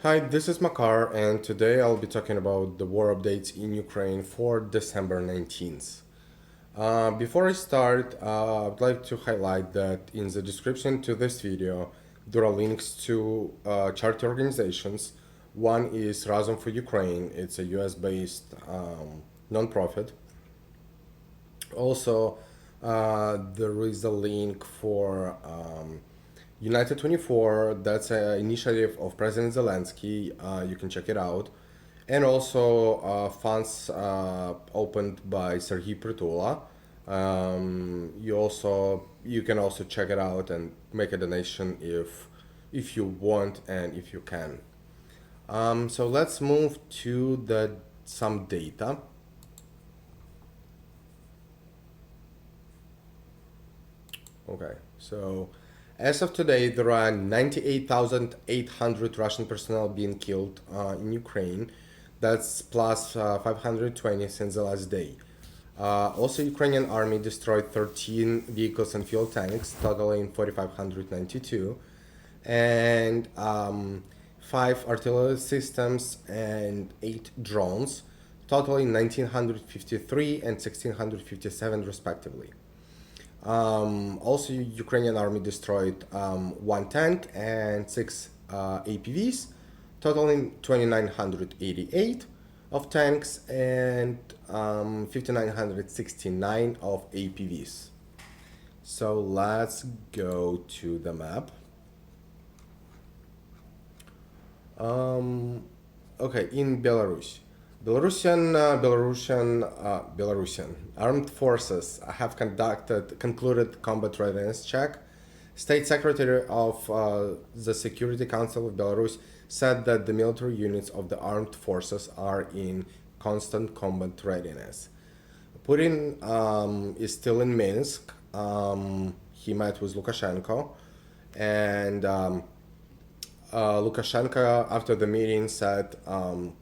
Hi, this is Makar, and today I'll be talking about the war updates in Ukraine for December 19th. Before I start, I'd like to highlight that in the description to this video, there are links to charity organizations. One is Razom for Ukraine, it's a US-based nonprofit. Also, there is a link for United 24, that's an initiative of President Zelensky. You can check it out. And also funds opened by Serhiy Prytula. You can also check it out and make a donation if you want and if you can. So let's move to some data. Okay, so as of today, there are 98,800 Russian personnel being killed in Ukraine. That's plus 520 since the last day. Also, Ukrainian army destroyed 13 vehicles and fuel tanks, totaling 4,592, and 5 artillery systems and 8 drones, totaling 1,953 and 1,657 respectively. Also, Ukrainian army destroyed 1 tank and 6 APVs, totaling 2,988 of tanks and 5,969 of APVs. So let's go to the map. Okay, in Belarus. Belarusian armed forces have concluded combat readiness check. State Secretary of the Security Council of Belarus said that the military units of the armed forces are in constant combat readiness. Putin is still in Minsk. He met with Lukashenko, and Lukashenko, after the meeting, said,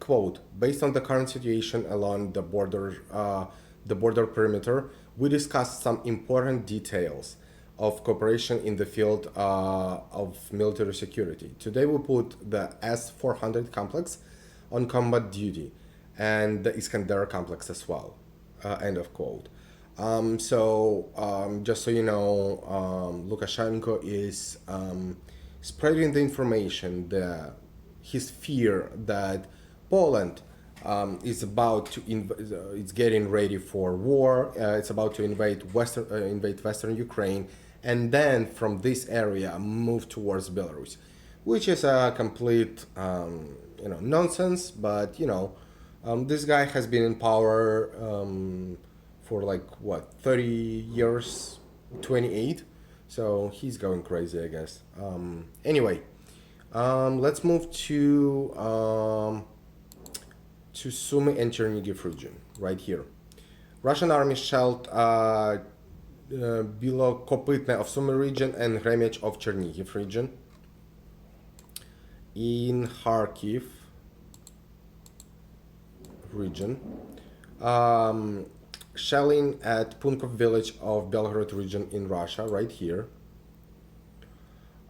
quote, "Based on the current situation along the border perimeter, we discussed some important details of cooperation in the field of military security. Today we put the S-400 complex on combat duty and the Iskander complex as well." End of quote. Just so you know, Lukashenko is spreading the information, his fear that Poland is about to it's getting ready for war. It's about to invade Western Ukraine, and then from this area move towards Belarus, which is a complete nonsense. But this guy has been in power for like what 30 years, 28. So he's going crazy, I guess. Anyway, let's move to Sumy and Chernihiv region, right here. Russian army shelled Bilokopytne of Sumy region and Hremech of Chernihiv region. In Kharkiv region, shelling at Punkov village of Belgorod region in Russia, right here.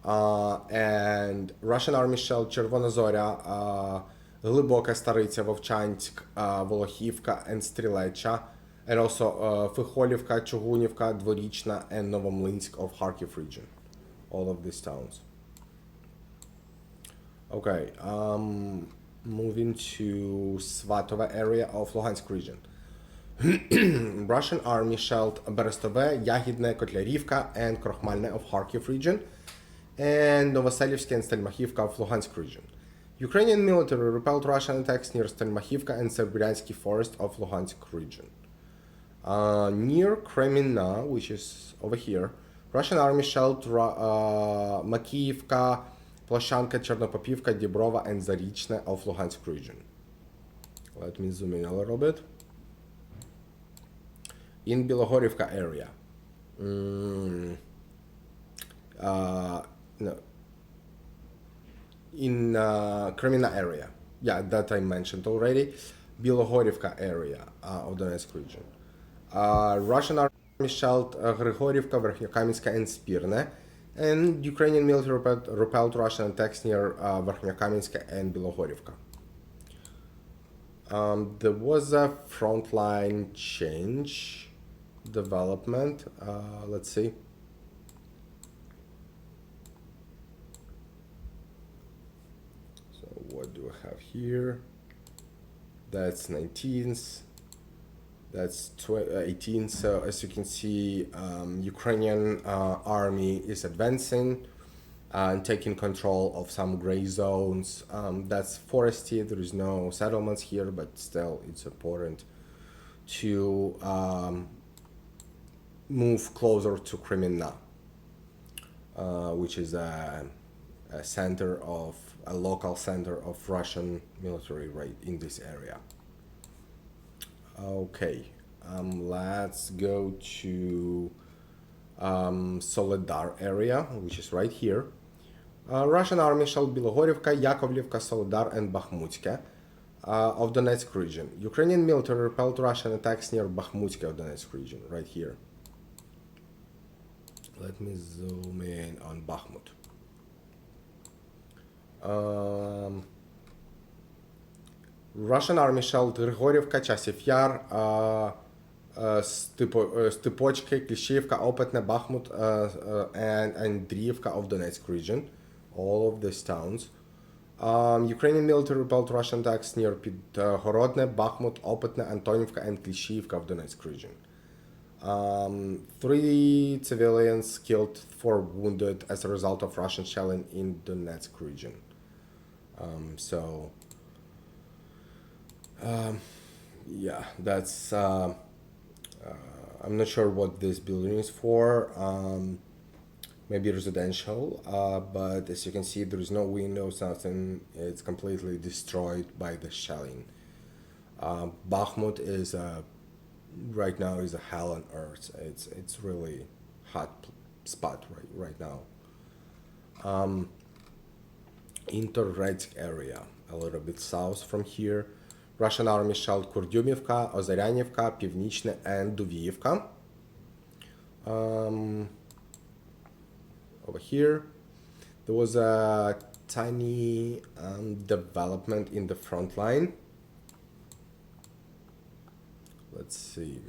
And Russian army shelled Червона Зоря, Глибока Стариця, Вовчанськ, Волохівка, and Streletsha, and also Фихолівка, Чугунівка, Dvorічна, and Novomlinsk of Kharkiv region. All of these towns. Okay, moving to Svatove area of Luhansk region. Russian army shelled Berestove, Yagidne, Kotlярівка, and Krokhmalne of Kharkiv region, and Novoselivsk and Stelmachivka of Luhansk region. Ukrainian military repelled Russian attacks near Stelmachivka and Serbyansky forest of Luhansk region. Near Kreminna, which is over here, Russian army shelled Makiyivka, Ploshanka, Chernopopivka, Dibrova, and Zarichne of Luhansk region. Let me zoom in a little bit. In Bilogorivka area. No. In Kreminna area. Yeah, that I mentioned already. Bilogorivka area of Donetsk region. Russian army shelled Grigorivka, Verkhnyokamynska, and Spirne. And Ukrainian military repelled Russian attacks near Verkhnekamensk and Bilohorivka. There was a frontline change development. Let's see. So what do I have here? That's 19th. That's 18th. So as you can see, Ukrainian army is advancing and taking control of some gray zones. That's forested. There is no settlements here, but still it's important to move closer to Crimea, which is a local center of Russian military right in this area. Okay, let's go to Soledar area, which is right here. Russian army shelled Bilohorivka, Yakovlivka, Soledar, and Bakhmutska of Donetsk region. Ukrainian military repelled Russian attacks near Bakhmutska of Donetsk region, right here. Let me zoom in on Bakhmut. Russian army shelled Grigorivka, Chasiv Yar, Stepochka, Klishivka, Opetne, Bakhmut, and Andriivka of Donetsk region. All of these towns. Ukrainian military repelled Russian attacks near Horodne, Bakhmut, Opetne, Antonivka, and Klishivka of Donetsk region. 3 civilians killed, 4 wounded as a result of Russian shelling in Donetsk region. Yeah, that's I'm not sure what this building is for. Maybe residential, but as you can see, there is no windows, nothing. It's completely destroyed by the shelling. Bakhmut is right now is a hell on earth. It's really hot spot right now. Interretsk area, a little bit south from here. Russian army shelled Kurdyumivka, Ozaryanivka, Pivnichne, and Duviivka. Over here, there was a tiny development in the front line. Let's see.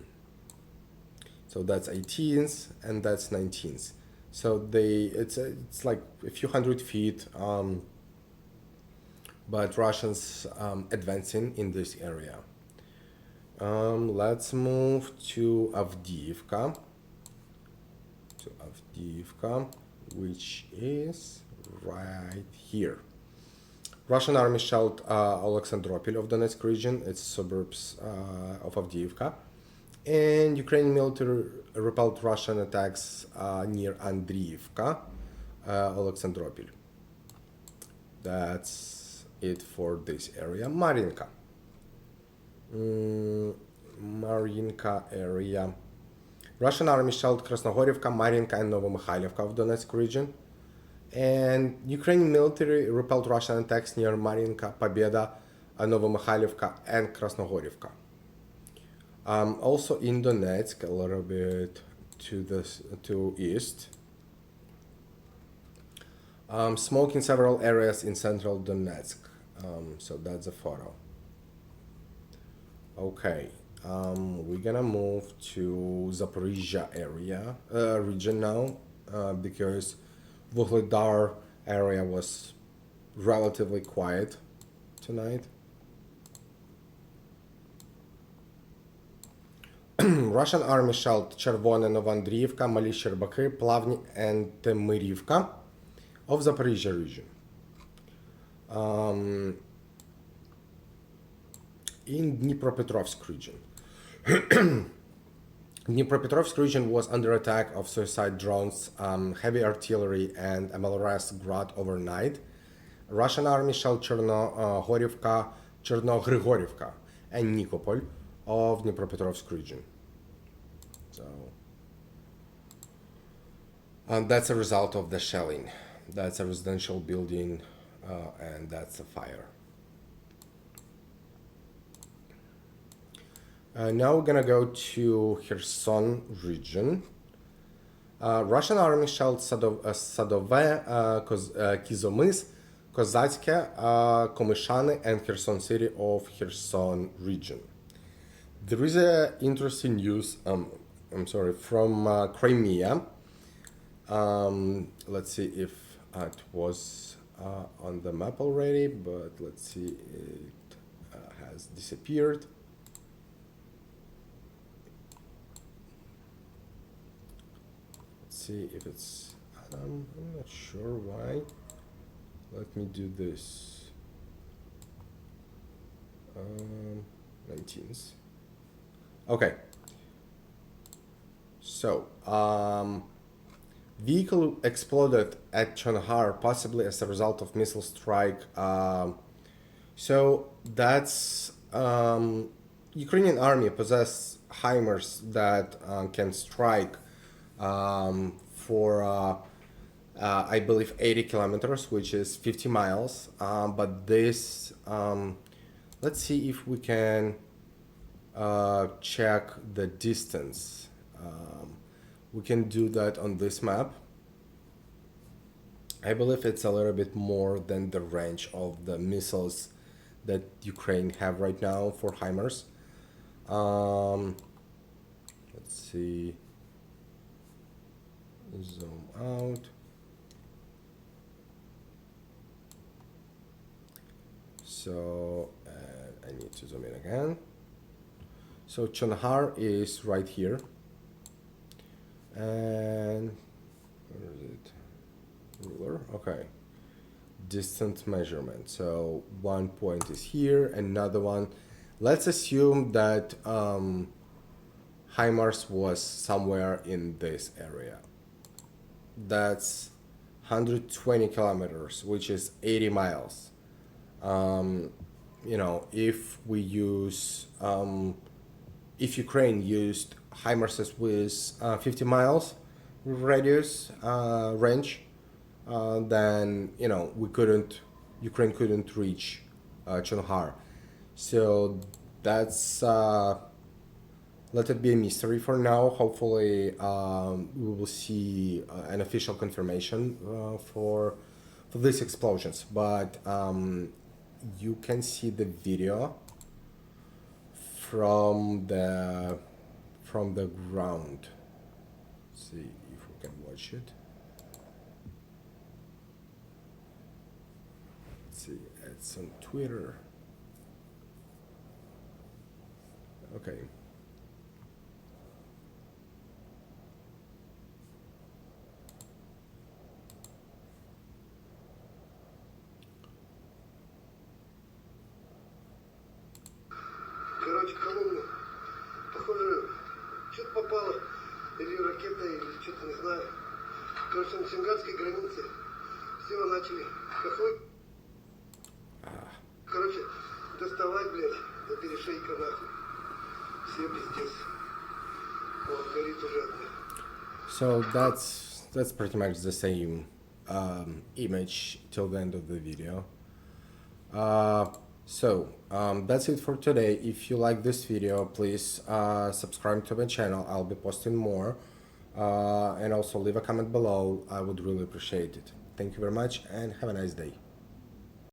So that's 18th and that's 19th. So it's like a few hundred feet, but Russians advancing in this area. Let's move to Avdiivka. Which is right here. Russian army shelled Alexandropol of Donetsk region, its suburbs of Avdiivka, and Ukrainian military repelled Russian attacks near Andriivka, Alexandropol. That's it for this area. Marinka. Marinka area. Russian army shelled Krasnohorivka, Marinka, and Novomykhailivka of Donetsk region. And Ukrainian military repelled Russian attacks near Marinka, Pobeda, Novomykhailivka, and Krasnohorivka. Also in Donetsk, a little bit to east. Smoke in several areas in central Donetsk. So that's a photo. Okay. We're gonna move to Zaporizhia area region now because Vuhledar area was relatively quiet tonight. Russian army shelled Chervone, Novandriivka, Mali Sherbakhy, Plavny, and Temirivka of Zaporizhia region. In Dnipropetrovsk region. Dnipropetrovsk region was under attack of suicide drones, heavy artillery, and MLRS Grad overnight. Russian army shelled Chernogorivka, Chernogrigorivka, and Nikopol of Dnipropetrovsk region. So that's a result of the shelling. That's a residential building, and that's a fire. Now we're gonna go to Kherson region. Russian army shelled Sadove, Kizomys, Kozatske, Komishane, and Kherson city of Kherson region. There is a interesting news. From Crimea. Let's see if it was on the map already, but let's see, it has disappeared. Let's see if it's, I'm not sure why. Let me do this. 19th. Okay. So, vehicle exploded at Chonhar, possibly as a result of missile strike. So that's Ukrainian army possess HIMARS that can strike for I believe 80 kilometers, which is 50 miles. But this, let's see if we can check the distance. We can do that on this map. I believe it's a little bit more than the range of the missiles that Ukraine have right now for HIMARS. Let's see. Zoom out. So I need to zoom in again. So Chonhar is right here. And where is it? Ruler. Okay. Distance measurement. So one point is here, another one. Let's assume that HIMARS was somewhere in this area. That's 120 kilometers, which is 80 miles. You know, if we use, if Ukraine used HIMARS with 50 miles radius range, then you know Ukraine couldn't reach Chonhar. So that's let it be a mystery for now. Hopefully, we will see an official confirmation for these explosions. But you can see the video from the ground. Let's see if we can watch it. Let's see, it's on Twitter. Okay. Короче, колонна, похоже, что-то попало, или ракета, или что-то, не знаю. Короче, на Сингарской границе все начали хохлы. Короче, доставать, блядь, до перешейка нахуй. Все пиздец. Вот, горит уже одна. So that's pretty much the same image till the end of the video. That's it for today. If you like this video, please subscribe to my channel. I'll be posting more, and also leave a comment below. I would really appreciate it. Thank you very much and have a nice day.